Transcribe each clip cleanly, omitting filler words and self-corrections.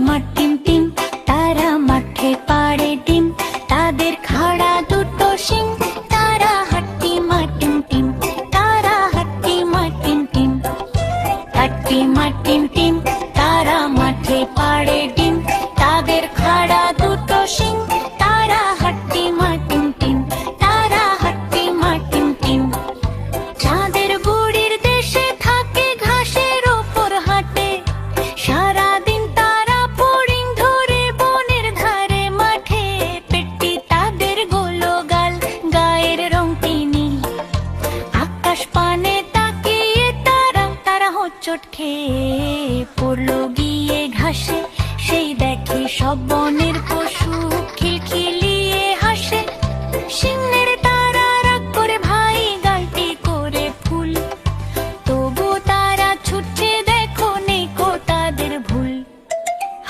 মা team team, তারা মাঠে পাড়ে ডিম, তাদের খাড়া দুটো শিং। তারা হাট্টি মা টিম টিম, তারা হাট্টি মা টিম টিম। হাট্টি মা টিম টিম, তারা মাঠে পাড়ে ডিম, তাদের খাড়া দুটো শিং। তারা হাট্টি মা টিম টিম, তারা হাট্টি মা টিম টিম। চাঁদের বুড়ির দেশে থাকে, ঘাসের ওপর হাঁটে, সারাদিন তারা ফড়িং ধরে বনের ধারে মাঠে। পেটটি তাদের গোলো গাল, গায়ের রংটি নীল, আকাশ পানে তাকিয়ে তারা তারা হোঁচট খেয়ে পড়লো গিয়ে ঘাসে। সেই দেখে সব বনের পশু খিলখিলিয়ে হাসে। সিংহের তারা রাগ করে ভাই গালটি করে ফুল, তবু তারা ছুটছে দেখো নেকো তাদের ভুল।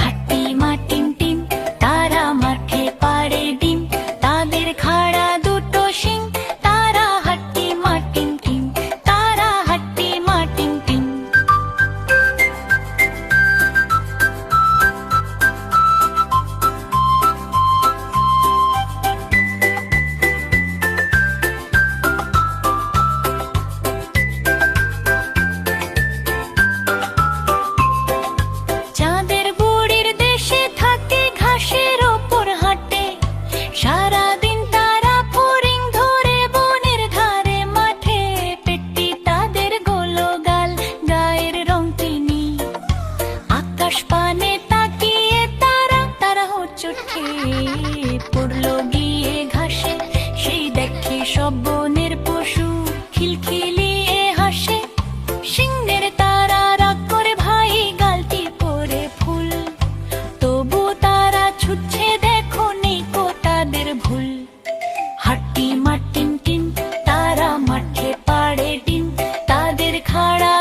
হাট্টি মা টিম টিম, তারা মাঠে পাড়ে ডিম, তাদের খাড়া দুটো শিং। তারা হাট্টি মা টিম টিম, তারা হাট্টি মা টিম টিম। চাঁদের বুড়ির দেশে থাকে, ঘাসের ওপর হাঁটে, সারাদিন তারা ফড়িং ধরে বনের ধারে মাঠে। পেটটি তাদের গোলো গাল, গায়ের রংটি নীল, আকাশ পানে তাকিয়ে তারা তারা হোঁচট খেয়ে পড়লো গিয়ে ঘাসে। সেই দেখে সব বনের পশু খিলখিলিয়ে হাসে। সিংহের তারা রাগ করে ভাই গালটি করে ফুল, তবু তারা ছুটছে দেখো নেকো তাদের ভুল। হাট্টি মা টিম টিম, তারা মাঠে পাড়ে ডিম, তাদের খাড়া